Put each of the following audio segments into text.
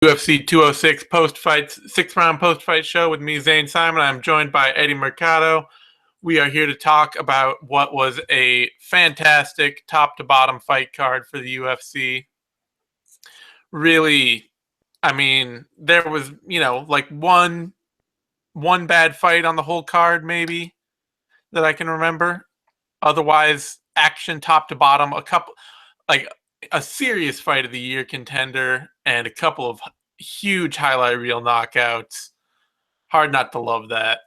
UFC 206 post-fight, 6-round post-fight show with me, Zane Simon. I'm joined by Eddie Mercado. We are here to talk about what was a fantastic top-to-bottom fight card for the UFC. Really, I mean, there was, like one bad fight on the whole card, maybe, that I can remember. Otherwise, action top to bottom, a serious fight of the year contender, and a couple of huge highlight reel knockouts. Hard not to love that.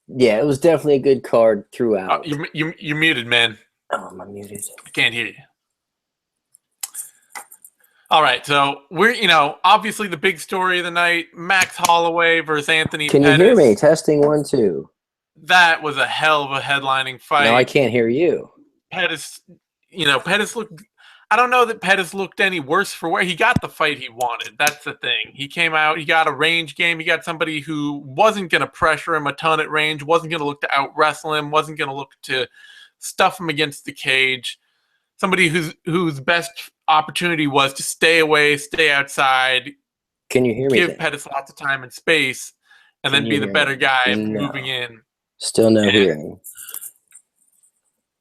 Yeah, it was definitely a good card throughout. You're muted, man. Oh, I'm muted. I can't hear you. All right, so we're, obviously the big story of the night, Max Holloway versus Anthony Can Pettis. you hear me? Testing 1, 2. That was a hell of a headlining fight. No, I can't hear you. Pettis, Pettis looked. I don't know that Pettis looked any worse for where he got the fight he wanted. That's the thing. He came out, he got a range game. He got somebody who wasn't going to pressure him a ton at range, wasn't going to look to out wrestle him, wasn't going to look to stuff him against the cage. Somebody whose best opportunity was to stay away, stay outside. Can you hear me? Give Pettis lots of time and space, and then be the better guy moving in. Still no hearing.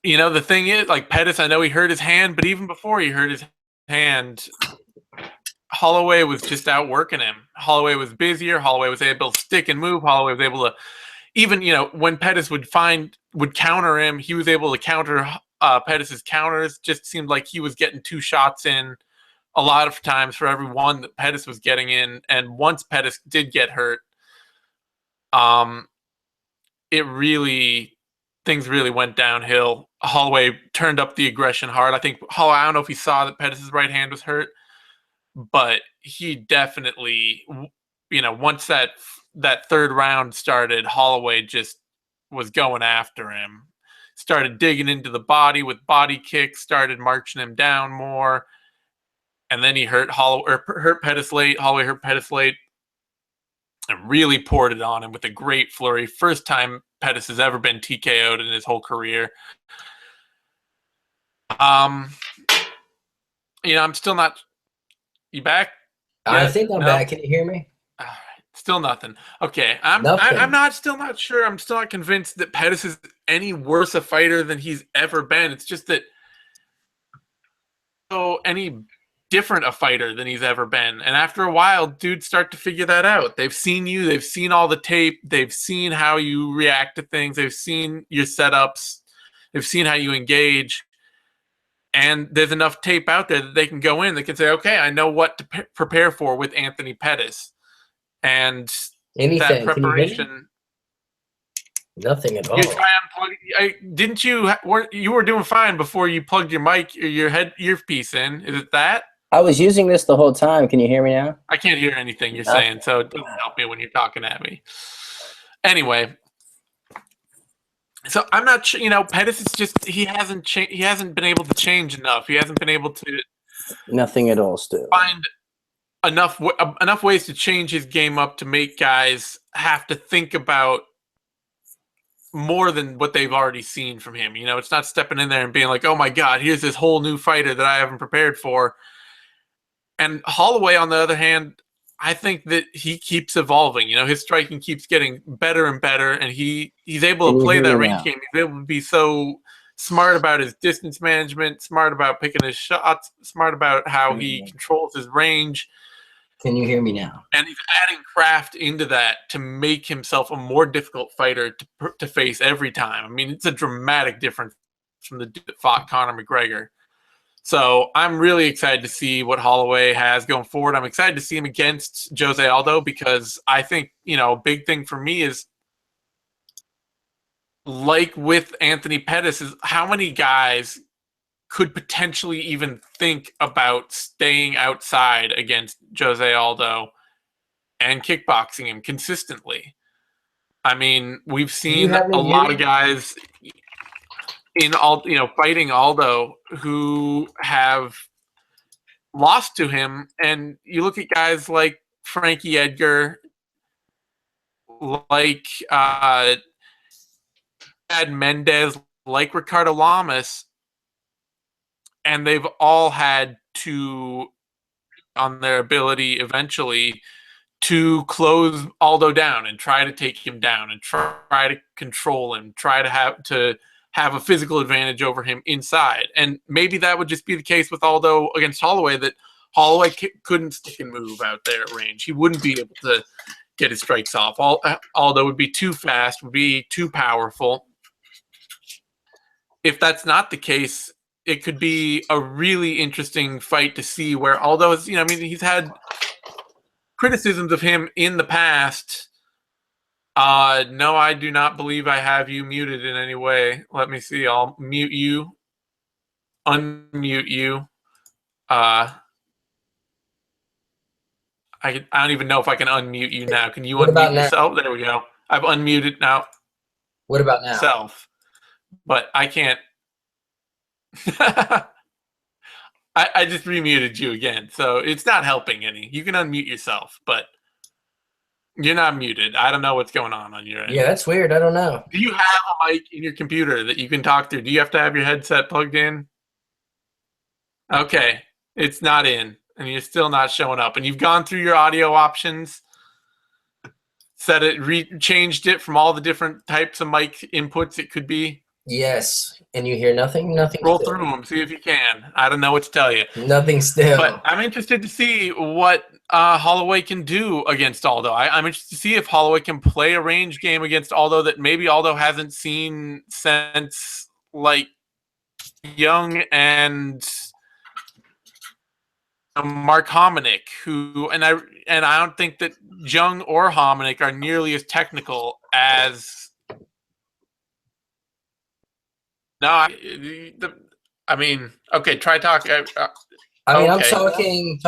The thing is, like Pettis, I know he hurt his hand, but even before he hurt his hand, Holloway was just outworking him. Holloway was busier. Holloway was able to stick and move. Holloway was able to, even, when Pettis would counter him, he was able to counter Pettis's counters. Just seemed like he was getting 2 shots in a lot of times for every one that Pettis was getting in. And once Pettis did get hurt, things really went downhill. Holloway turned up the aggression hard. I think Holloway, I don't know if he saw that Pettis' right hand was hurt, but he definitely, once that third round started, Holloway just was going after him. Started digging into the body with body kicks, started marching him down more, and then he hurt Pettis late. Holloway hurt Pettis late and really poured it on him with a great flurry. First time Pettis has ever been TKO'd in his whole career. I'm still not. You back? I think I'm back. Can you hear me? All right. Still nothing. Okay, still not sure. I'm still not convinced that Pettis is any worse a fighter than he's ever been. It's just that any different a fighter than he's ever been. And after a while, dudes start to figure that out. They've seen you. They've seen all the tape. They've seen how you react to things. They've seen your setups. They've seen how you engage. And there's enough tape out there that they can go in. They can say, okay, I know what to prepare for with Anthony Pettis. And that preparation... Nothing at all. Didn't you? You were doing fine before you plugged your mic or your earpiece in. Is it that? I was using this the whole time. Can you hear me now? I can't hear anything you're saying, so it doesn't help me when you're talking at me. Anyway, so I'm not sure. Pettis is just he hasn't been able to change enough. He hasn't been able to. Nothing at all. Still find enough ways to change his game up to make guys have to think about more than what they've already seen from him. It's not stepping in there and being like, oh my God, here's this whole new fighter that I haven't prepared for. And Holloway, on the other hand, I think that he keeps evolving. His striking keeps getting better and better, and he's able to play that range game. He's able to be so smart about his distance management, smart about picking his shots, smart about how he controls his range. Can you hear me now? And he's adding craft into that to make himself a more difficult fighter to face every time. I mean, it's a dramatic difference from the dude that fought Conor McGregor. So I'm really excited to see what Holloway has going forward. I'm excited to see him against Jose Aldo because I think, a big thing for me is, like with Anthony Pettis, is how many guys could potentially even think about staying outside against Jose Aldo and kickboxing him consistently. I mean, we've seen a lot of guys fighting Aldo who have lost to him, and you look at guys like Frankie Edgar, like Chad Mendez, like Ricardo Lamas, and they've all had to on their ability eventually to close Aldo down and try to take him down and try to control him, try to have a physical advantage over him inside. And maybe that would just be the case with Aldo against Holloway, that Holloway couldn't stick and move out there at range. He wouldn't be able to get his strikes off. Aldo would be too fast, would be too powerful. If that's not the case, it could be a really interesting fight to see where Aldo is, he's had criticisms of him in the past. No, I do not believe I have you muted in any way. Let me see. I'll mute you. Unmute you. I don't even know if I can unmute you now. Can you unmute yourself? There we go. I've unmuted now. What about now? Self. But I can't. I just remuted you again, so it's not helping any. You can unmute yourself, but you're not muted. I don't know what's going on your end. Yeah, that's weird. I don't know. Do you have a mic in your computer that you can talk through? Do you have to have your headset plugged in? Okay, it's not in, and you're still not showing up. And you've gone through your audio options, changed it from all the different types of mic inputs it could be. Yes, and you hear nothing? Nothing. Roll through them, see if you can. I don't know what to tell you. Nothing still. But I'm interested to see what Holloway can do against Aldo. I'm interested to see if Holloway can play a range game against Aldo that maybe Aldo hasn't seen since, like, Young and Mark Hominick, and I don't think that Young or Hominick are nearly as technical as. No, okay, try talking. I'm talking.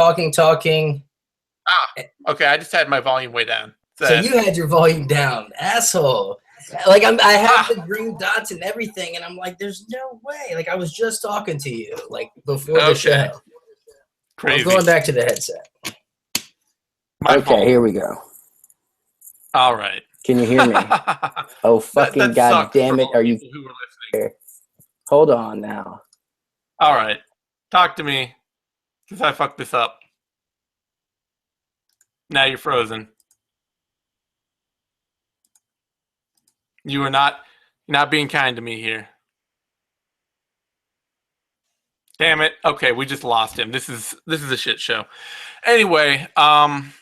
Okay, I just had my volume way down. So you had your volume down, asshole. Like, I have the green dots and everything, and I'm like, there's no way. Like, I was just talking to you, like, before the show. Crazy. I'm going back to the headset. Here we go. All right. Can you hear me? Oh, fucking god damn it. Are you here? Hold on now. All right. Talk to me, because I fucked this up. Now you're frozen. You are not being kind to me here. Damn it. Okay, we just lost him. This is a shit show. Anyway, I'm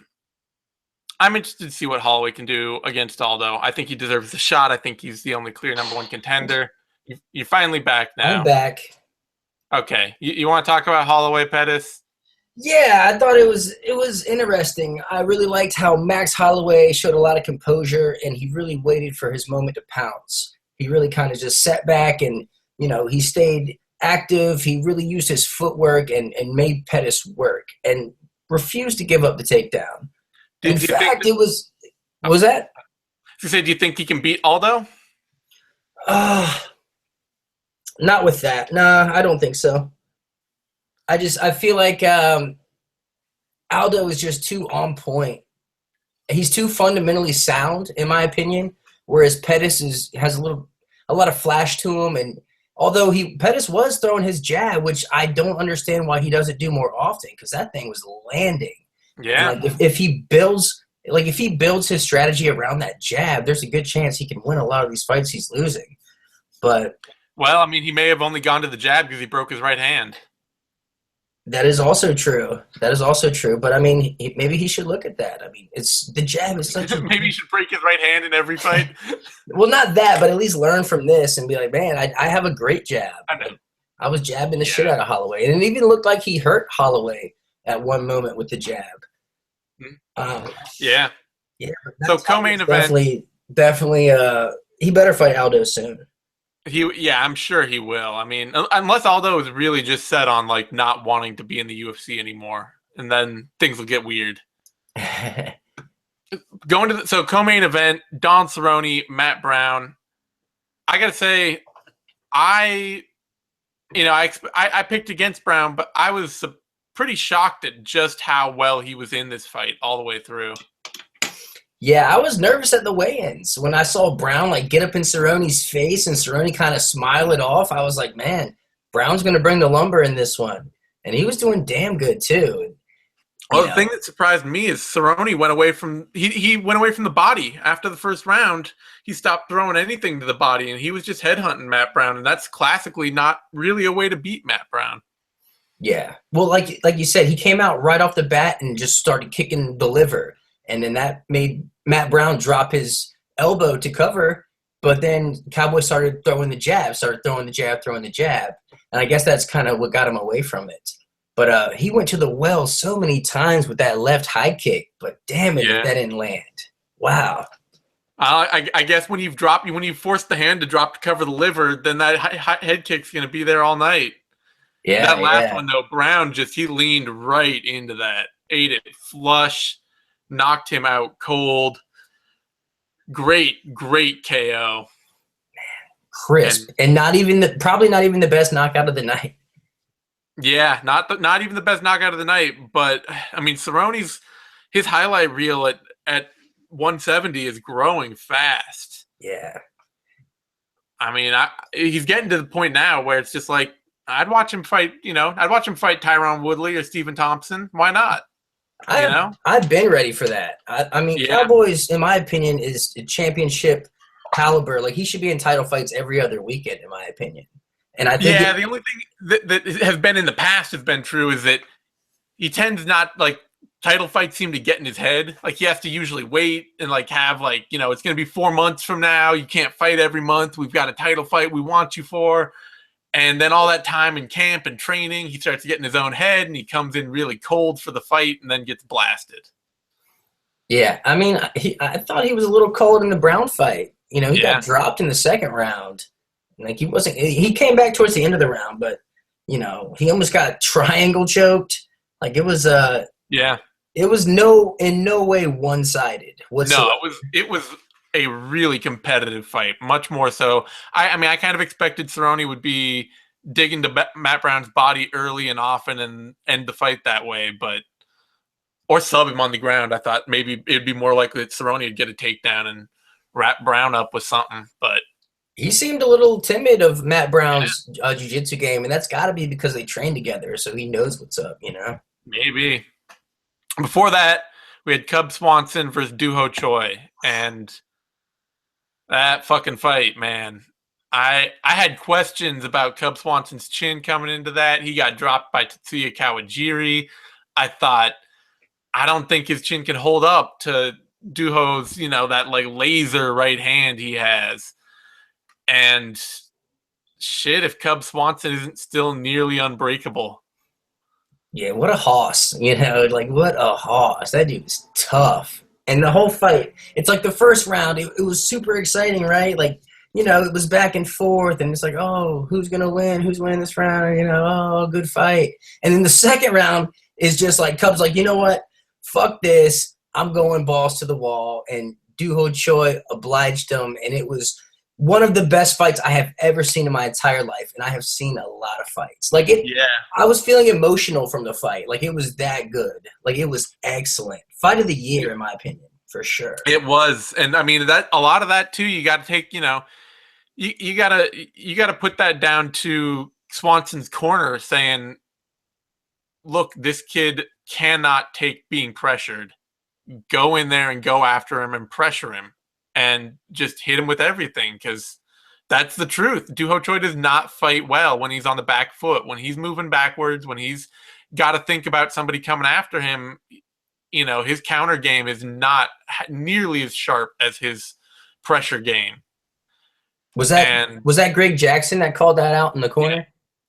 interested to see what Holloway can do against Aldo. I think he deserves a shot. I think he's the only clear number one contender. You're finally back now. I'm back. Okay. You want to talk about Holloway, Pettis? Yeah, I thought it was interesting. I really liked how Max Holloway showed a lot of composure, and he really waited for his moment to pounce. He really kind of just sat back and, he stayed active. He really used his footwork and made Pettis work and refused to give up the takedown. In fact, it was – what was that? So do you think he can beat Aldo? Not with that. Nah, I don't think so. I feel like Aldo is just too on point. He's too fundamentally sound, in my opinion, whereas Pettis has a lot of flash to him. And although Pettis was throwing his jab, which I don't understand why he doesn't do more often, because that thing was landing. Yeah. Like if he builds his strategy around that jab, there's a good chance he can win a lot of these fights he's losing. But he may have only gone to the jab because he broke his right hand. That is also true. But maybe he should look at that. It's the jab is such a maybe he should break his right hand in every fight. Well, not that, but at least learn from this and be like, man, I have a great jab. I know. I was jabbing the shit out of Holloway, and it even looked like he hurt Holloway at one moment with the jab. Yeah. So co-main event, definitely. He better fight Aldo soon. I'm sure he will. Unless Aldo is really just set on like not wanting to be in the UFC anymore, and then things will get weird. Going to co-main event, Don Cerrone, Matt Brown. I gotta say, I picked against Brown, but I was pretty shocked at just how well he was in this fight all the way through. Yeah, I was nervous at the weigh-ins. When I saw Brown get up in Cerrone's face and Cerrone kind of smile it off, I was like, man, Brown's going to bring the lumber in this one. And he was doing damn good too. Well, the thing that surprised me is Cerrone went away from he went away from the body after the first round. He stopped throwing anything to the body, and he was just headhunting Matt Brown, and that's classically not really a way to beat Matt Brown. Yeah. Well, like you said, he came out right off the bat and just started kicking the liver, and then that made Matt Brown drop his elbow to cover. But then Cowboy started throwing the jab, and I guess that's kind of what got him away from it. But he went to the well so many times with that left high kick, but damn it, if that didn't land. Wow. I guess when you force the hand to drop to cover the liver, then that head kick's going to be there all night. Yeah. That last one, though, Brown he leaned right into that, ate it flush, knocked him out cold. Great KO. Crisp. And probably not even the best knockout of the night. Yeah, not even the best knockout of the night, but I mean Cerrone's his highlight reel at 170 is growing fast. Yeah. I mean, he's getting to the point now where it's just like I'd watch him fight Tyron Woodley or Stephen Thompson. Why not? I've been ready for that. I mean, Cowboys, in my opinion, is a championship caliber. Like he should be in title fights every other weekend, in my opinion. And I think the only thing that has been in the past has been true is that he tends not like title fights seem to get in his head. Like he has to usually wait and like have like, it's going to be 4 months from now. You can't fight every month. We've got a title fight we want you for. And then all that time in camp and training, he starts to get in his own head and he comes in really cold for the fight and then gets blasted. Yeah. I mean, I thought he was a little cold in the Brown fight. He got dropped in the second round. Like he came back towards the end of the round, but he almost got triangle choked. Like it was it was in no way one-sided whatsoever. No, it was a really competitive fight, much more so. I mean, I kind of expected Cerrone would be digging to Matt Brown's body early and often and end the fight that way, or sub him on the ground. I thought maybe it'd be more likely that Cerrone would get a takedown and wrap Brown up with something, but he seemed a little timid of Matt Brown's jiu-jitsu game, and that's got to be because they train together, so he knows what's up, Maybe. Before that, we had Cub Swanson versus Doo-Ho Choi, and that fucking fight, man. I had questions about Cub Swanson's chin coming into that. He got dropped by Tetsuya Kawajiri. I don't think his chin can hold up to Doo-Ho's, that like laser right hand he has. And shit, if Cub Swanson isn't still nearly unbreakable. Yeah, what a hoss. Like what a hoss. That dude was tough. And the whole fight, it's like the first round, it was super exciting, right? Like, it was back and forth, and it's like, oh, who's going to win? Who's winning this round? Oh, good fight. And then the second round is just like, Cub's like, you know what? Fuck this. I'm going balls to the wall. And Doo-Ho Choi obliged him, and it was one of the best fights I have ever seen in my entire life, and I have seen a lot of fights. Like I was feeling emotional from the fight. Like it was that good. Like it was excellent. Fight of the year, in my opinion, for sure. It was, and I mean that a lot of that too. You got to take, you gotta put that down to Swanson's corner, saying, "Look, this kid cannot take being pressured. Go in there and go after him and pressure him." And just hit him with everything, because that's the truth. Doo-Ho Choi does not fight well when he's on the back foot, when he's moving backwards, when he's got to think about somebody coming after him. His counter game is not nearly as sharp as his pressure game. Was that Greg Jackson that called that out in the corner?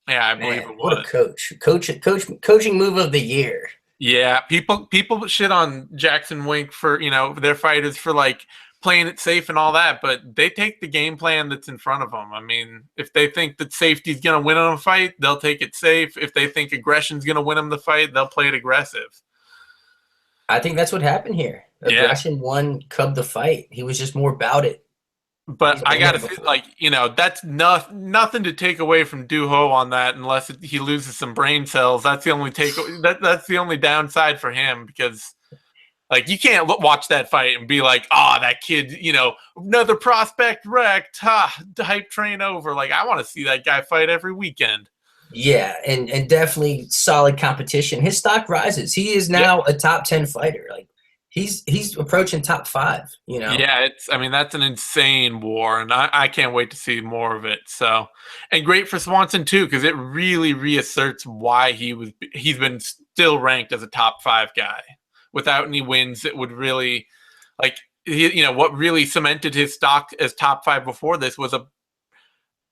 Yeah, I believe it was. What a coaching move of the year. Yeah, people shit on Jackson Wink for their fighters for like playing it safe and all that, but they take the game plan that's in front of them. I mean, if they think that safety's going to win them a fight, they'll take it safe. If they think aggression's going to win them the fight, they'll play it aggressive. I think that's what happened here. Aggression won Cub the fight. He was just more about it. But I got to say, that's nothing to take away from Doo-Ho on that unless he loses some brain cells. That's the only that's the only downside for him, because like, you can't watch that fight and be like, oh, that kid, another prospect wrecked, hype train over. Like, I want to see that guy fight every weekend. Yeah, and definitely solid competition. His stock rises. He is now a top 10 fighter. Like he's approaching top 5, you know? Yeah, I mean, that's an insane war, and I can't wait to see more of it. So, and great for Swanson too, because it really reasserts why he's been still ranked as a top 5 guy without any wins. It would really, like, what really cemented his stock as top 5 before this was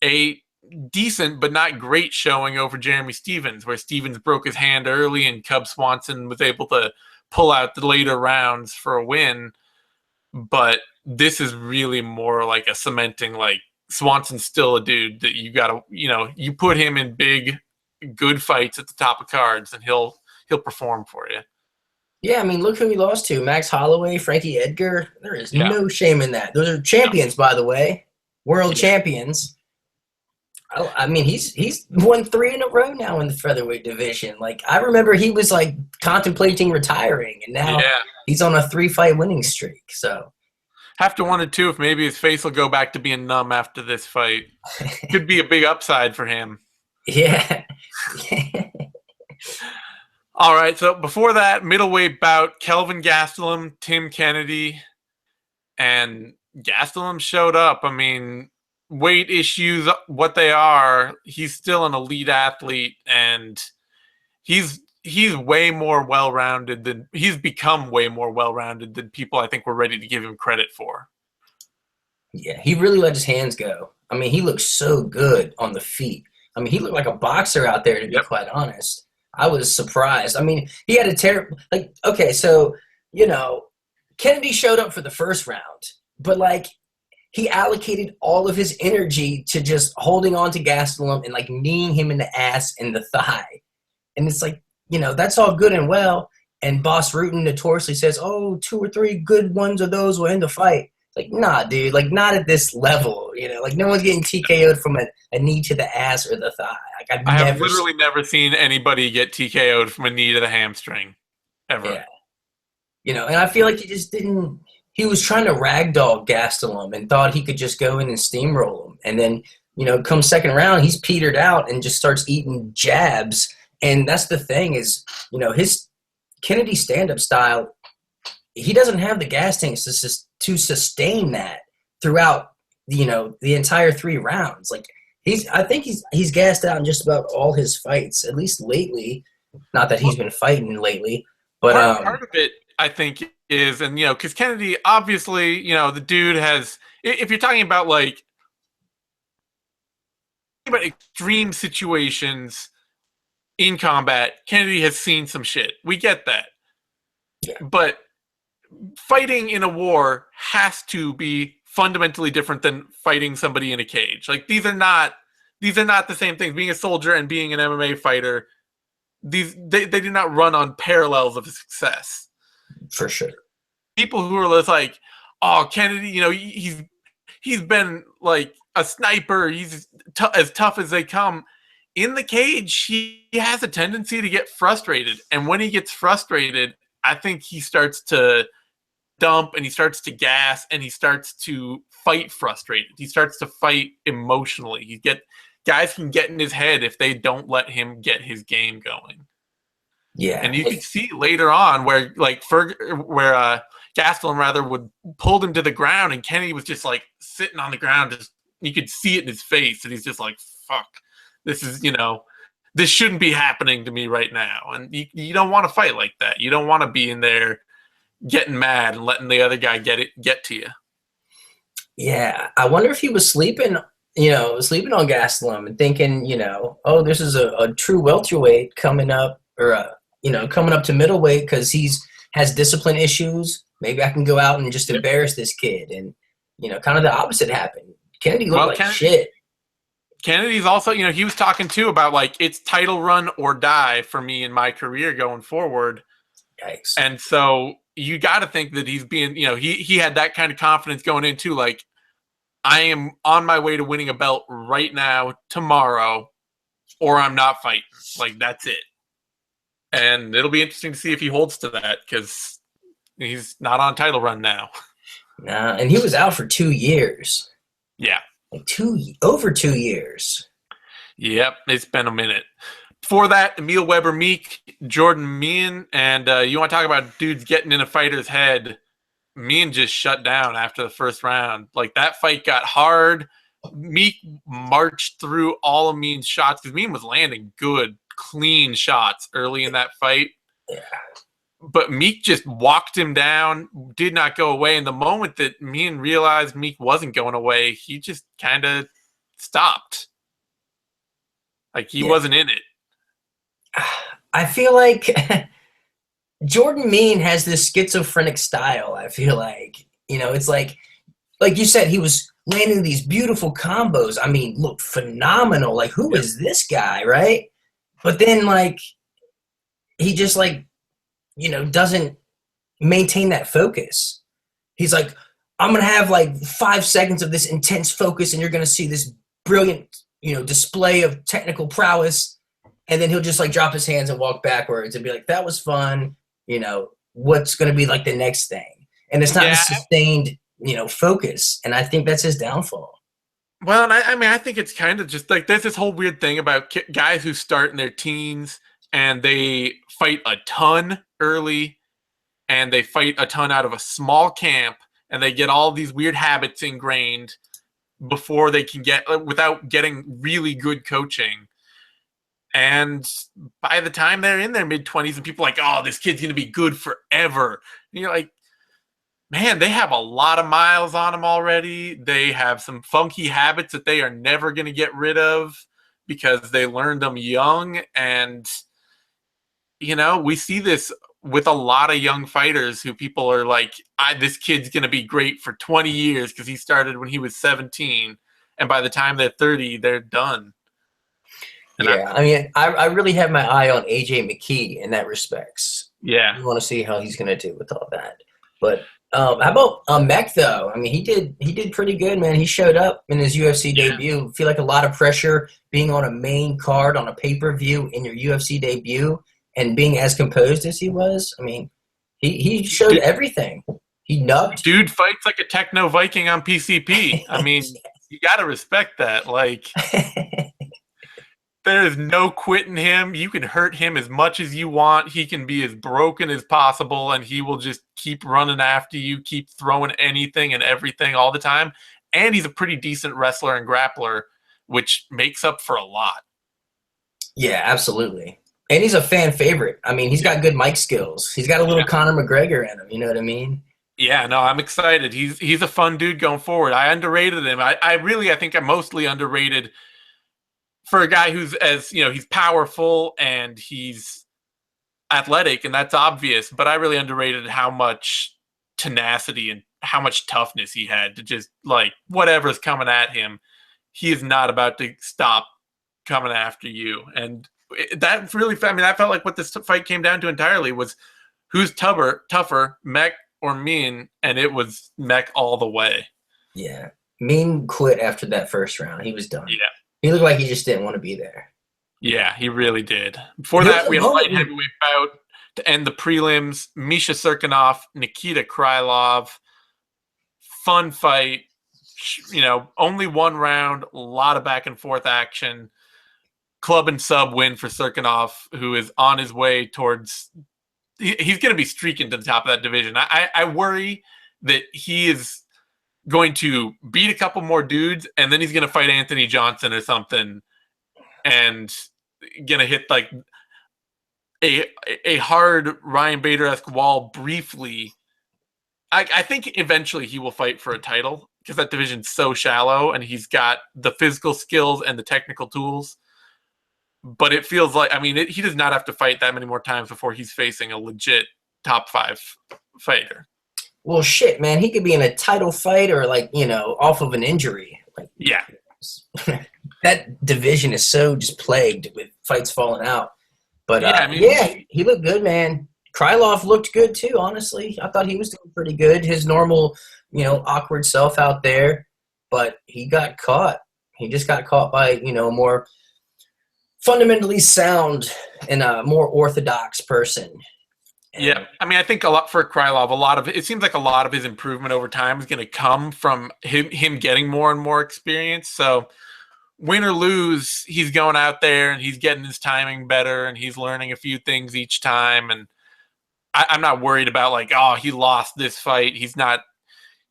a decent but not great showing over Jeremy Stevens, where Stevens broke his hand early and Cub Swanson was able to pull out the later rounds for a win. But this is really more like a cementing, like, Swanson's still a dude that you gotta, you put him in big, good fights at the top of cards and he'll perform for you. Yeah, I mean, look who he lost to. Max Holloway, Frankie Edgar. There is no shame in that. Those are champions, by the way. World champions. I mean, he's won 3 in a row now in the featherweight division. Like, I remember he was, like, contemplating retiring, and now he's on a 3-fight winning streak. So have to wonder, too, if maybe his face will go back to being numb after this fight. Could be a big upside for him. Yeah. All right, so before that, middleweight bout, Kelvin Gastelum, Tim Kennedy, and Gastelum showed up. I mean, weight issues, what they are, he's still an elite athlete, and he's way more well-rounded than he's become way more well-rounded than people I think were ready to give him credit for. Yeah, he really let his hands go. I mean, he looks so good on the feet. I mean, he looked like a boxer out there, to be quite honest. I was surprised. I mean, he had a terrible, like, okay, so, Kennedy showed up for the first round, but, like, he allocated all of his energy to just holding on to Gastelum and, like, kneeing him in the ass and the thigh. And it's like, that's all good and well. And Boss Rutan notoriously says, 2 or 3 good ones of those will end the fight. Like, nah, dude, like, not at this level, like, no one's getting TKO'd from a knee to the ass or the thigh. Like, I have literally never seen anybody get TKO'd from a knee to the hamstring, ever. Yeah. And I feel like he was trying to ragdoll Gastelum and thought he could just go in and steamroll him. And then, come second round, he's petered out and just starts eating jabs. And that's the thing is, his Kennedy stand-up style, he doesn't have the gas tanks to sustain that throughout, the entire 3 rounds. Like, I think he's gassed out in just about all his fights, at least lately. Not that he's been fighting lately, but part of it, I think, is, and because Kennedy, obviously, the dude has. If you're talking about extreme situations in combat, Kennedy has seen some shit. We get that, but fighting in a war has to be fundamentally different than fighting somebody in a cage. Like, these are not the same things. Being a soldier and being an MMA fighter, they do not run on parallels of success. For sure. People who are just like, oh, Kennedy, he's been like a sniper. He's as tough as they come. In the cage, he has a tendency to get frustrated. And when he gets frustrated, I think he starts to dump and he starts to gas and he starts to fight frustrated. He starts to fight emotionally. Guys can get in his head if they don't let him get his game going. Yeah. And you can see later on where Gastelum would pull him to the ground and Kennedy was just like sitting on the ground. You could see it in his face and he's just like, fuck, this is, this shouldn't be happening to me right now. And you don't want to fight like that. You don't want to be in there getting mad and letting the other guy get to you. Yeah. I wonder if he was sleeping on Gastelum and thinking, this is a true welterweight coming up, or coming up to middleweight because has discipline issues. Maybe I can go out and just embarrass this kid. And, kind of the opposite happened. Kennedy looked like shit. Kennedy's also, he was talking too about like, it's title run or die for me in my career going forward. Yikes. And so you got to think that he's being, he had that kind of confidence going into like, I am on my way to winning a belt right now, tomorrow, or I'm not fighting. Like, that's it. And it'll be interesting to see if he holds to that because he's not on title run now. Nah, and he was out for 2 years. Yeah. Like over 2 years. Yep, it's been a minute. Before that, Emil Weber Meek, Jordan Meehan, and you want to talk about dudes getting in a fighter's head. Meehan just shut down after the first round. Like, that fight got hard. Meek marched through all of Meehan's shots because Meehan was landing good, clean shots early in that fight. Yeah. But Meek just walked him down, did not go away. And the moment that Meehan realized Meek wasn't going away, he just kind of stopped. Like, he wasn't in it. I feel like Jordan Meehan has this schizophrenic style. I feel like, it's like you said, he was landing these beautiful combos. I mean, look, phenomenal. Like, who is this guy, right? But then, like, he just, like, doesn't maintain that focus. He's like, I'm going to have, like, 5 seconds of this intense focus, and you're going to see this brilliant, display of technical prowess. And then he'll just, like, drop his hands and walk backwards and be like, that was fun. What's going to be, like, the next thing? And it's not a sustained, focus. And I think that's his downfall. Well, and I think it's kind of just like, there's this whole weird thing about guys who start in their teens and they fight a ton early and they fight a ton out of a small camp and they get all these weird habits ingrained before they can get, without getting really good coaching. And by the time they're in their mid-20s and people are like, oh, this kid's going to be good forever. And you're like, man, they have a lot of miles on them already. They have some funky habits that they are never going to get rid of because they learned them young. And, we see this with a lot of young fighters who people are like, this kid's going to be great for 20 years because he started when he was 17. And by the time they're 30, they're done. And I really have my eye on AJ McKee in that respects. Yeah. I want to see how he's going to do with all that. But how about Mech, though? I mean, he did pretty good, man. He showed up in his UFC debut. Feel like a lot of pressure being on a main card on a pay-per-view in your UFC debut and being as composed as he was. I mean, he showed everything. He nubbed. Dude fights like a techno Viking on PCP. I mean, you got to respect that. Like, there is no quitting him. You can hurt him as much as you want. He can be as broken as possible, and he will just keep running after you, keep throwing anything and everything all the time. And he's a pretty decent wrestler and grappler, which makes up for a lot. Yeah, absolutely. And he's a fan favorite. I mean, he's got good mic skills. He's got a little Conor McGregor in him. You know what I mean? Yeah, no, I'm excited. He's a fun dude going forward. I underrated him. I think I mostly underrated for a guy who's he's powerful and he's athletic, and that's obvious, but I really underrated how much tenacity and how much toughness he had to just, like, whatever's coming at him, he is not about to stop coming after you. And really, I felt like what this fight came down to entirely was who's tougher, Mech or Mean, and it was Mech all the way. Yeah. Mean quit after that first round. He was done. Yeah. He looked like he just didn't want to be there. Yeah, he really did. Before that, we had a light heavyweight bout to end the prelims. Misha Serkinov, Nikita Krylov. Fun fight. Only one round, a lot of back and forth action. Club and sub win for Serkinov, who is on his way towards... He's going to be streaking to the top of that division. I worry that he is going to beat a couple more dudes, and then he's going to fight Anthony Johnson or something, and going to hit like a hard Ryan Bader-esque wall briefly. I think eventually he will fight for a title because that division's so shallow, and he's got the physical skills and the technical tools. But it feels like, he does not have to fight that many more times before he's facing a legit top 5 fighter. Well, shit, man, he could be in a title fight or, off of an injury. Yeah. That division is so just plagued with fights falling out. But, he looked good, man. Krylov looked good, too, honestly. I thought he was doing pretty good. His normal, awkward self out there. But he got caught. He just got caught by, a more fundamentally sound and a more orthodox person. Yeah, I think a lot for Krylov. It seems like a lot of his improvement over time is going to come from him getting more and more experience. So win or lose, he's going out there and he's getting his timing better and he's learning a few things each time. And I'm not worried about like, oh, he lost this fight. He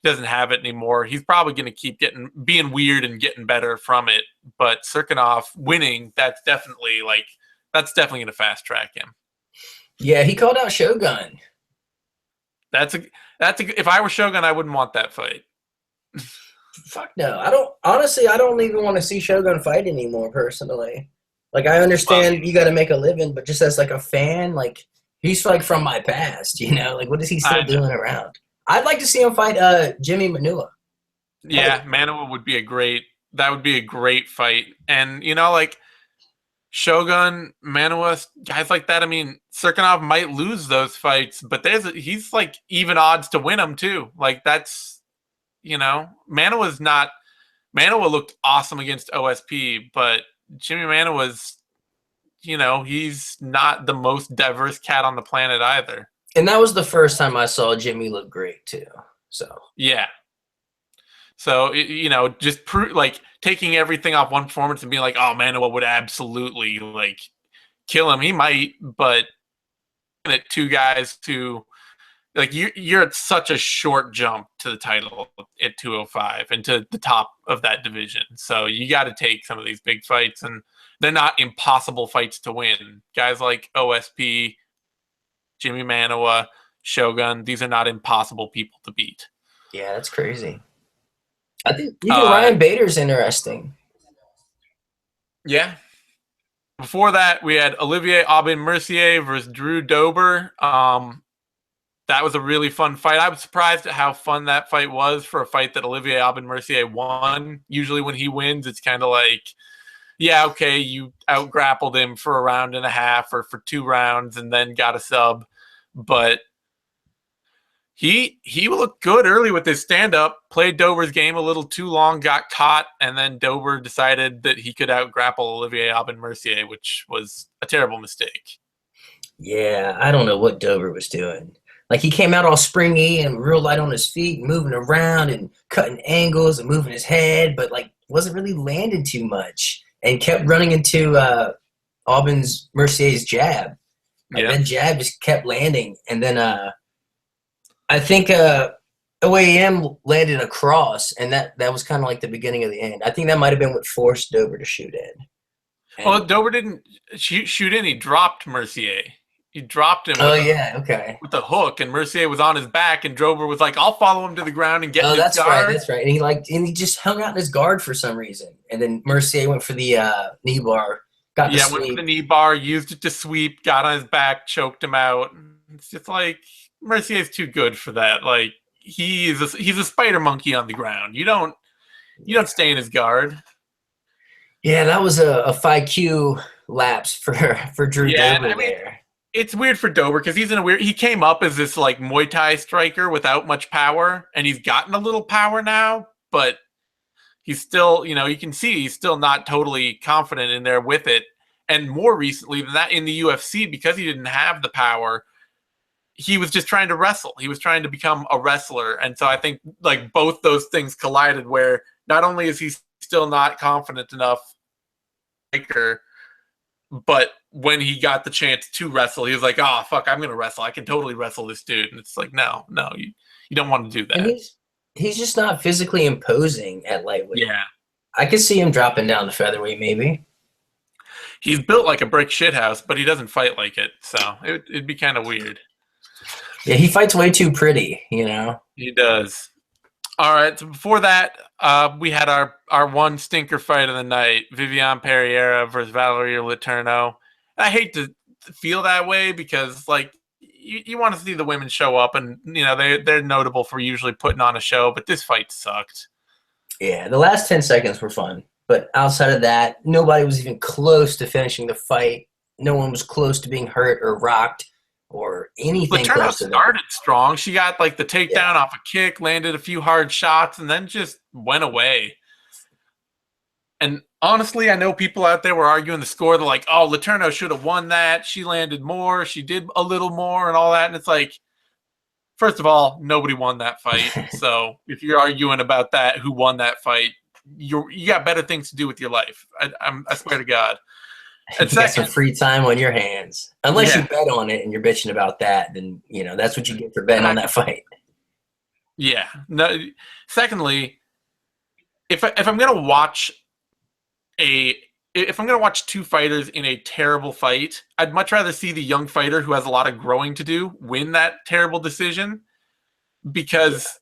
doesn't have it anymore. He's probably going to keep being weird and getting better from it. But Serkinov winning, that's definitely going to fast track him. Yeah, he called out Shogun. If I were Shogun, I wouldn't want that fight. Fuck no. I don't even want to see Shogun fight anymore personally. Like, I understand you got to make a living, but just as like a fan, like, he's like from my past, you know? Like, what is he still doing around? I'd like to see him fight Jimmy Manua. Yeah, Manua would be a great fight. And, you know, like, Shogun, Manua, guys like that, I mean, Serkinov might lose those fights, but he's like even odds to win them too. Like, that's, you know, Manua looked awesome against OSP, but Jimmy Manua's, you know, he's not the most diverse cat on the planet either. And that was the first time I saw Jimmy look great too. So yeah. So, you know, just taking everything off one performance and being like, oh, Manua would absolutely like kill him. He might, but two guys who like you're at such a short jump to the title at 205 and to the top of that division. So you got to take some of these big fights, and they're not impossible fights to win. Guys like OSP, Jimmy Manua, Shogun, these are not impossible people to beat. Yeah, that's crazy. I think even Ryan Bader's interesting. Yeah. Before that, we had Olivier Aubin-Mercier versus Drew Dober. That was a really fun fight. I was surprised at how fun that fight was for a fight that Olivier Aubin-Mercier won. Usually when he wins, it's kind of like, yeah, okay, you out-grappled him for a round and a half or for 2 rounds and then got a sub. But he looked good early with his stand-up, played Dober's game a little too long, got caught, and then Dober decided that he could out-grapple Olivier Aubin-Mercier, which was a terrible mistake. Yeah, I don't know what Dober was doing. Like, he came out all springy and real light on his feet, moving around and cutting angles and moving his head, but, like, wasn't really landing too much and kept running into Aubin-Mercier's jab. Like, that jab just kept landing. And then I think OAM landed a cross, and that was kind of like the beginning of the end. I think that might have been what forced Dober to shoot in. And well, Dober didn't shoot in. He dropped Mercier. He dropped him with a hook, and Mercier was on his back, and Dober was like, I'll follow him to the ground and get in his guard. That's right. And he just hung out in his guard for some reason. And then Mercier went for the knee bar. Went for the knee bar, used it to sweep, got on his back, choked him out. It's just like, Mercier's too good for that. Like, he's a spider monkey on the ground. You don't stay in his guard. Yeah, that was a 5Q lapse for Drew Dober there. It's weird for Dober because he came up as this like Muay Thai striker without much power, and he's gotten a little power now, but he's still, you know, you can see he's still not totally confident in there with it. And more recently than that, in the UFC, because he didn't have the power, he was just trying to wrestle. He was trying to become a wrestler. And so I think like both those things collided, where not only is he still not confident enough, but when he got the chance to wrestle, he was like, oh, fuck, I'm going to wrestle. I can totally wrestle this dude. And it's like, no, you don't want to do that. And he's just not physically imposing at lightweight. Yeah. I could see him dropping down to featherweight maybe. He's built like a brick shithouse, but he doesn't fight like it. So it'd be kind of weird. Yeah, he fights way too pretty, you know? He does. All right, so before that, we had our one stinker fight of the night, Viviane Pereira versus Valerie Letourneau. I hate to feel that way because, like, you want to see the women show up, and, you know, they're notable for usually putting on a show, but this fight sucked. Yeah, the last 10 seconds were fun, but outside of that, nobody was even close to finishing the fight. No one was close to being hurt or rocked or anything. Letourneau started strong. She got like the takedown off a kick, landed a few hard shots, and then just went away. And honestly, I know people out there were arguing the score. They're like, oh, Letourneau should have won that. She landed more. She did a little more and all that. And it's like, first of all, nobody won that fight. So if you're arguing about that, who won that fight, you got better things to do with your life. I swear to God. And you got some free time on your hands. Unless you bet on it and you're bitching about that, then that's what you get for betting on that fight. Yeah. No. Secondly, if I'm gonna watch two fighters in a terrible fight, I'd much rather see the young fighter who has a lot of growing to do win that terrible decision, because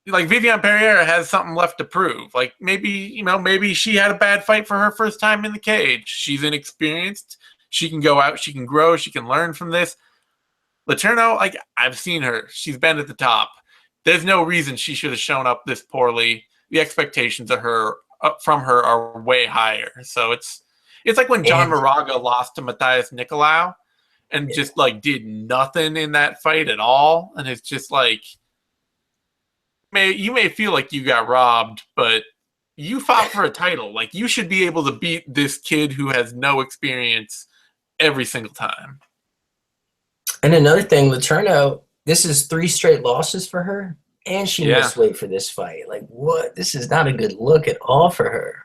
like Viviane Pereira has something left to prove. Like maybe she had a bad fight for her first time in the cage. She's inexperienced. She can go out. She can grow. She can learn from this. Letourneau, like I've seen her. She's been at the top. There's no reason she should have shown up this poorly. The expectations of her from her are way higher. So it's like when John Moraga lost to Matthias Nicolau and just like did nothing in that fight at all. And it's just like, you may feel like you got robbed, but you fought for a title. Like you should be able to beat this kid who has no experience every single time. And another thing, Letourneau, this is 3 straight losses for her, and she missed weight for this fight. Like, what? This is not a good look at all for her.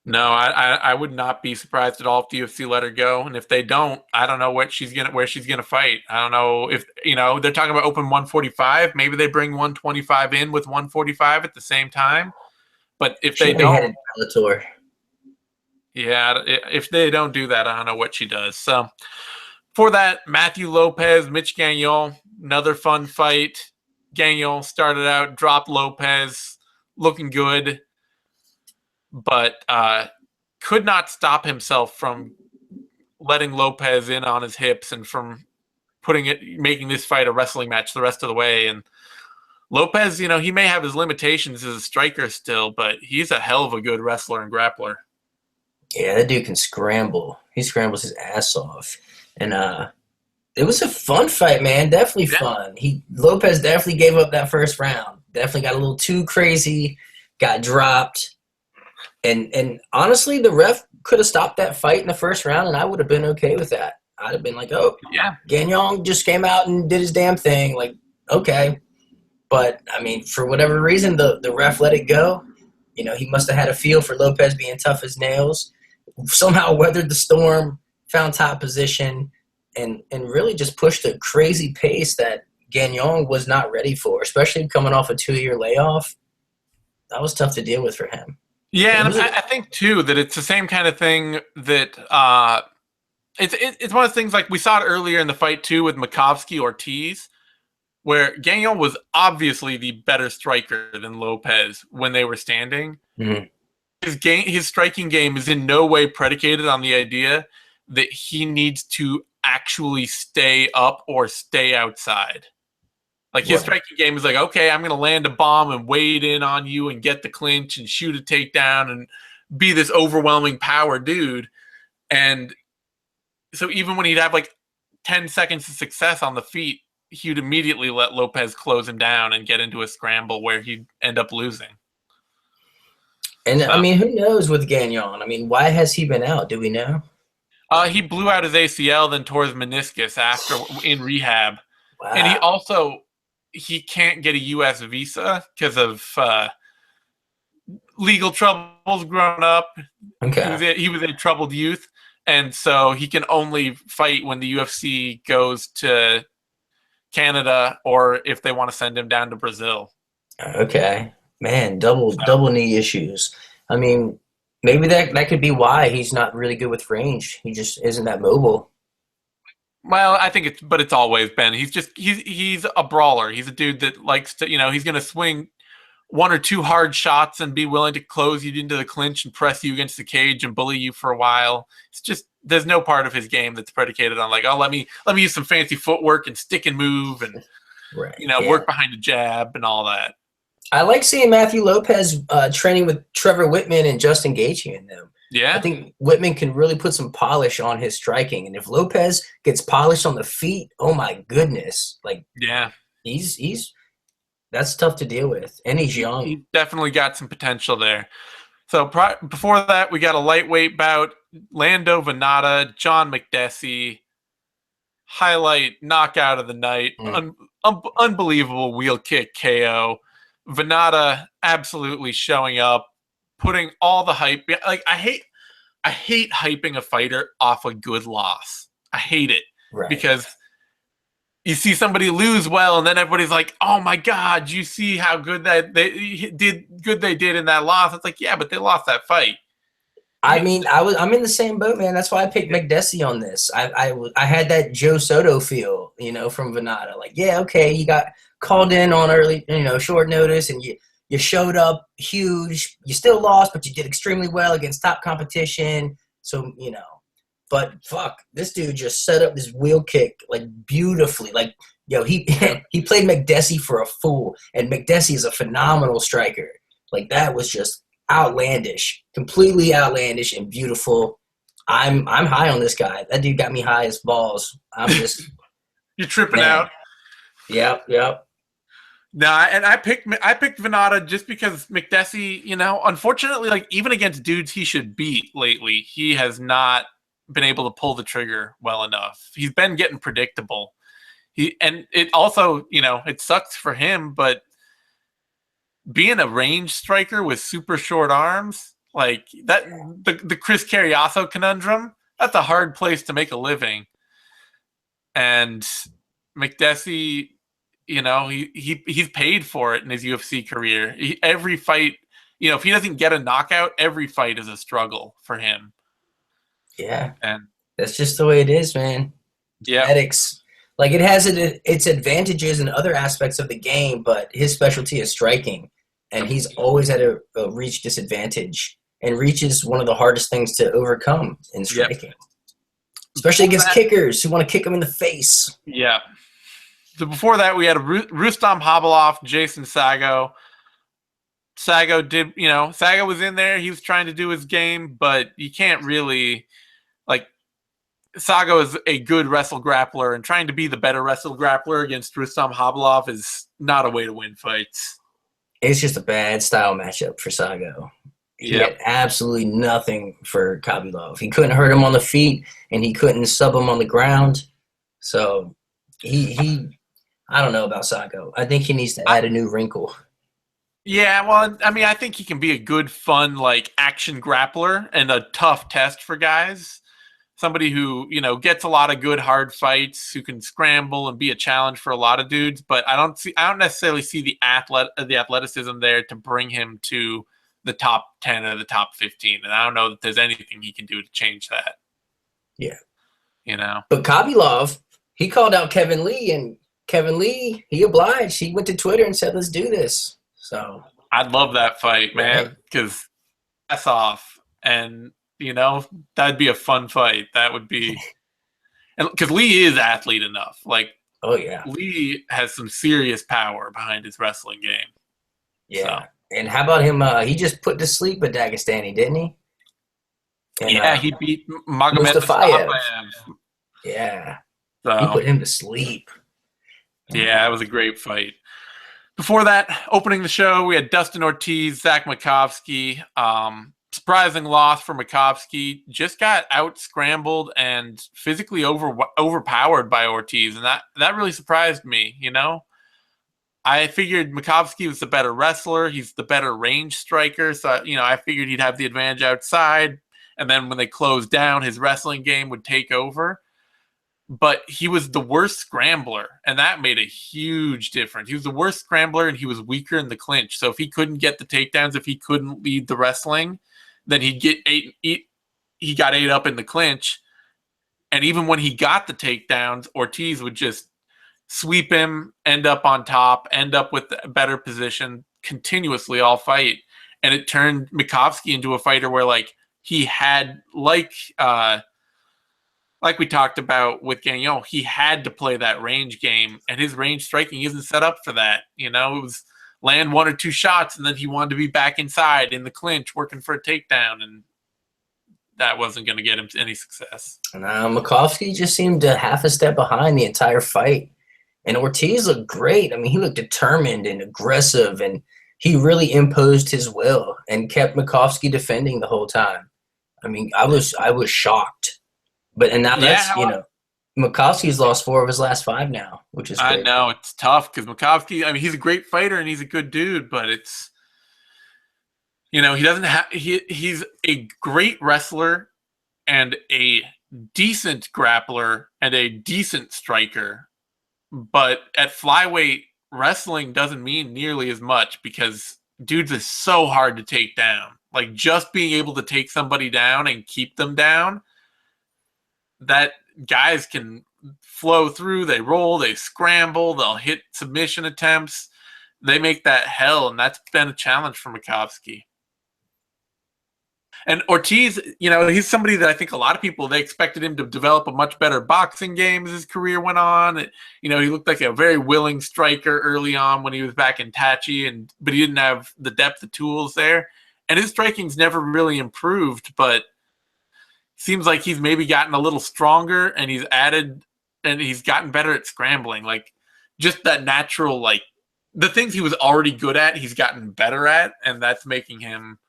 No, I would not be surprised at all if the UFC let her go. And if they don't, I don't know where she's gonna fight. I don't know if they're talking about open 145. Maybe they bring 125 in with 145 at the same time. But if they don't, if they don't do that, I don't know what she does. So for that, Matthew Lopez, Mitch Gagnon, another fun fight. Gagnon started out, dropped Lopez, looking good, but could not stop himself from letting Lopez in on his hips and from making this fight a wrestling match the rest of the way. And Lopez, he may have his limitations as a striker still, but he's a hell of a good wrestler and grappler. Yeah, that dude can scramble. He scrambles his ass off. And it was a fun fight, man. Definitely fun. Lopez definitely gave up that first round. Definitely got a little too crazy, got dropped. And honestly, the ref could have stopped that fight in the first round, and I would have been okay with that. I'd have been like, oh, yeah, Gagnon just came out and did his damn thing. Like, okay. But, I mean, for whatever reason, the ref let it go. He must have had a feel for Lopez being tough as nails. Somehow weathered the storm, found top position, and really just pushed a crazy pace that Gagnon was not ready for, especially coming off a 2-year layoff. That was tough to deal with for him. Yeah, and I think, too, that it's the same kind of thing that it's one of the things like we saw it earlier in the fight, too, with Makovsky-Ortiz, where Gagnon was obviously the better striker than Lopez when they were standing. Mm-hmm. His striking game is in no way predicated on the idea that he needs to actually stay up or stay outside. Like his striking game is like, okay, I'm going to land a bomb and wade in on you and get the clinch and shoot a takedown and be this overwhelming power dude. And so even when he'd have like 10 seconds of success on the feet, he'd immediately let Lopez close him down and get into a scramble where he'd end up losing. And so, I mean, who knows with Gagnon? I mean, why has he been out? Do we know? He blew out his ACL, then tore his meniscus in rehab. Wow. And he can't get a U.S. visa because of legal troubles growing up. Okay. He was a troubled youth, and so he can only fight when the UFC goes to Canada or if they want to send him down to Brazil. Okay. Man, double knee issues. I mean, maybe that could be why he's not really good with range. He just isn't that mobile. Well, I think it's always been. He's a brawler. He's a dude that likes to, he's going to swing 1 or 2 hard shots and be willing to close you into the clinch and press you against the cage and bully you for a while. It's just, there's no part of his game that's predicated on like, oh, let me use some fancy footwork and stick and move and, work behind a jab and all that. I like seeing Matthew Lopez training with Trevor Whitman and Justin Gaethje in them. Yeah. I think Whitman can really put some polish on his striking. And if Lopez gets polished on the feet, oh my goodness. Like, yeah, he's that's tough to deal with. And he's young. He definitely got some potential there. So before that, we got a lightweight bout. Lando Venata, John McDessie. Highlight knockout of the night. Unbelievable wheel kick KO. Venata absolutely showing up, putting all the hype. Like I hate hyping a fighter off a good loss. I hate it because you see somebody lose well, and then everybody's like, "Oh my God, you see how good they did in that loss?" It's like, yeah, but they lost that fight. I mean, I'm in the same boat, man. That's why I picked McDessie on this. I had that Joe Soto feel, from Venata. Like, yeah, okay, you got called in on early, short notice, and you showed up huge. You still lost, but you did extremely well against top competition. So, but fuck, this dude just set up this wheel kick like beautifully. Like, he played McDessie for a fool, and McDessie is a phenomenal striker. Like, that was just outlandish, completely outlandish and beautiful. I'm high on this guy. That dude got me high as balls. I'm just you're tripping out. Yep. Nah, and I picked Venata just because McDessie, unfortunately, like even against dudes he should beat lately, he has not been able to pull the trigger well enough. He's been getting predictable. And it also, it sucks for him, but being a range striker with super short arms, like that, the Chris Carriazo conundrum, that's a hard place to make a living. And McDessie, he's paid for it in his UFC career. Every fight, if he doesn't get a knockout, every fight is a struggle for him. Yeah, and that's just the way it is, man. Yeah, genetics. Like, it has its advantages in other aspects of the game, but his specialty is striking, and he's always at a reach disadvantage. And reach is one of the hardest things to overcome in striking, especially against kickers who want to kick him in the face. Yeah. So before that, we had Rustam Habilov, Jason Sago. Sago was in there. He was trying to do his game, but you can't really, Sago is a good wrestle grappler, and trying to be the better wrestle grappler against Rustam Habilov is not a way to win fights. It's just a bad style matchup for Sago. He had absolutely nothing for Khabibov. He couldn't hurt him on the feet, and he couldn't sub him on the ground. So I don't know about Sago. I think he needs to add a new wrinkle. Yeah, well, I mean, I think he can be a good, fun, action grappler and a tough test for guys. Somebody who, gets a lot of good, hard fights, who can scramble and be a challenge for a lot of dudes. But I don't necessarily see the athleticism there to bring him to the top 10 or the top 15. And I don't know that there's anything he can do to change that. Yeah. But Khabibov, he called out Kevin Lee, and Kevin Lee, he obliged. He went to Twitter and said, let's do this. So I'd love that fight, man, because that's off. And, that'd be a fun fight. That would be – and because Lee is athlete enough. Oh, yeah. Lee has some serious power behind his wrestling game. Yeah. So. And how about him? He just put to sleep a Dagestani, didn't he? And, he beat Magomed Mustafayev. Yeah. So, he put him to sleep. Yeah, that was a great fight. Before that, opening the show, we had Dustin Ortiz, Zach Makovsky. Surprising loss for Makovsky. Just got out-scrambled and physically overpowered by Ortiz, and that really surprised me, I figured Makovsky was the better wrestler. He's the better range striker, so, I figured he'd have the advantage outside, and then when they closed down, his wrestling game would take over. But he was the worst scrambler, and that made a huge difference. He was the worst scrambler, and he was weaker in the clinch. So if he couldn't get the takedowns, if he couldn't lead the wrestling, then he'd get he got ate up in the clinch. And even when he got the takedowns, Ortiz would just sweep him, end up on top, end up with a better position continuously all fight. And it turned Makovsky into a fighter where he had like we talked about with Gagnon, he had to play that range game, and his range striking isn't set up for that. It was land one or two shots, and then he wanted to be back inside in the clinch working for a takedown, and that wasn't going to get him any success. Makovsky just seemed half a step behind the entire fight. And Ortiz looked great. I mean, he looked determined and aggressive, and he really imposed his will and kept Makovsky defending the whole time. I mean, I was shocked. But now that's, Makovsky's lost 4 of his last 5 now, which is great. I know, it's tough because Makovsky, I mean, he's a great fighter and he's a good dude, but You know, he doesn't have he's a great wrestler and a decent grappler and a decent striker, but at flyweight, wrestling doesn't mean nearly as much because dudes is so hard to take down. Like just being able to take somebody down and keep them down, that guys can flow through, they roll, they scramble, they'll hit submission attempts. They make that hell, and that's been a challenge for Makovsky. And Ortiz, you know, he's somebody that I think a lot of people, they expected him to develop a much better boxing game as his career went on. You know, he looked like a very willing striker early on when he was back in Tachi, but he didn't have the depth of tools there. And his striking's never really improved, but seems like he's maybe gotten a little stronger, and he's gotten better at scrambling. Like just that natural, like the things he was already good at, he's gotten better at, and that's making him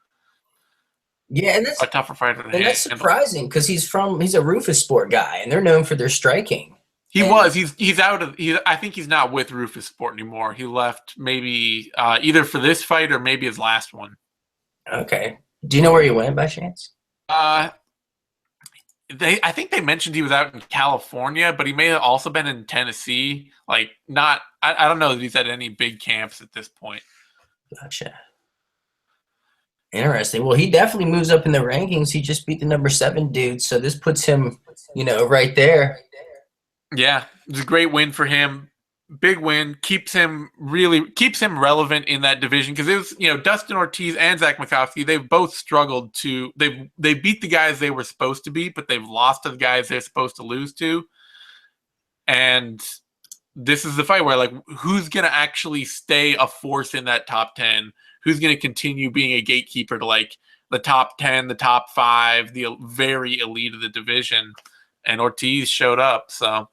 and that's a tougher fighter. And that's surprising because he's a Rufus Sport guy, and they're known for their striking. He's out of. I think he's not with Rufus Sport anymore. He left maybe either for this fight or maybe his last one. Okay. Do you know where he went by chance? I think they mentioned he was out in California, but he may have also been in Tennessee. Like not. I don't know that he's at any big camps at this point. Gotcha. Interesting. Well, he definitely moves up in the rankings. He just beat the number 7 dude, so this puts him, you know, right there. Yeah, it's a great win for him. Big win. Keeps him relevant in that division because it was, you know, Dustin Ortiz and Zach Makovsky. They've both struggled to. They beat the guys they were supposed to beat, but they've lost to the guys they're supposed to lose to. And this is the fight where, like, who's gonna actually stay a force in that top 10? Who's going to continue being a gatekeeper to like the top 10, the top 5, the very elite of the division? And Ortiz showed up, so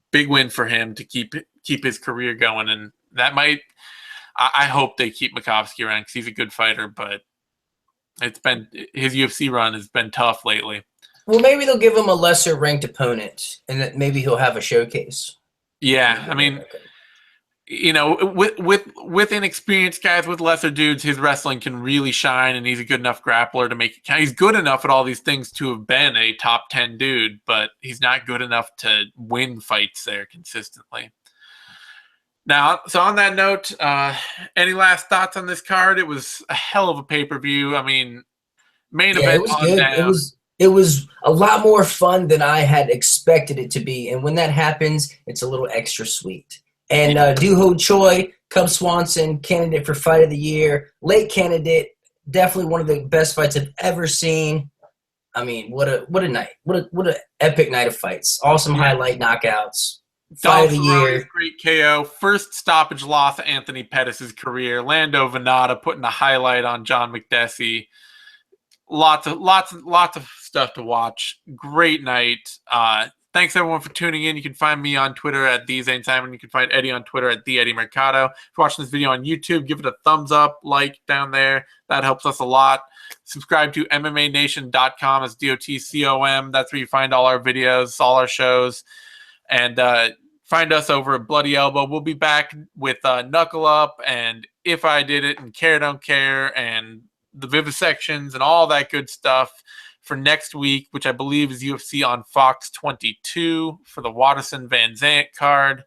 big win for him to keep his career going. And that might, I hope they keep Makovsky around because he's a good fighter, but his UFC run has been tough lately. Well, maybe they'll give him a lesser ranked opponent, and that maybe he'll have a showcase. Yeah, I mean. You know, with inexperienced guys, with lesser dudes, his wrestling can really shine, and he's a good enough grappler to make it count. He's good enough at all these things to have been a top 10 dude, but he's not good enough to win fights there consistently. Now, so on that note, any last thoughts on this card? It was a hell of a pay-per-view. I mean, main event. It was good. Down. It was a lot more fun than I had expected it to be, and when that happens, it's a little extra sweet. And Doo-Ho Choi, Cub Swanson, candidate for Fight of the Year, late candidate, definitely one of the best fights I've ever seen. I mean, what a night! What an epic night of fights! Awesome highlight knockouts. Fight of the Year, great KO, first stoppage loss of Anthony Pettis' career. Lando Venata putting a highlight on John McDessie. Lots of stuff to watch. Great night. Thanks, everyone, for tuning in. You can find me on Twitter at TheZaneSimon. You can find Eddie on Twitter at TheEddieMercado. If you're watching this video on YouTube, give it a thumbs up, like down there. That helps us a lot. Subscribe to MMANation.com. It's DOTCOM. That's where you find all our videos, all our shows. And find us over at Bloody Elbow. We'll be back with Knuckle Up and If I Did It and Care Don't Care and the Vivisections and all that good stuff for next week, which I believe is UFC on Fox 22 for the Watterson Van Zandt card.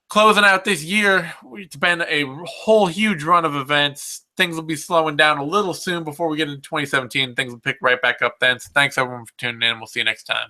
Closing out this year, it's been a whole huge run of events. Things will be slowing down a little soon before we get into 2017. Things will pick right back up then. So thanks, everyone, for tuning in. We'll see you next time.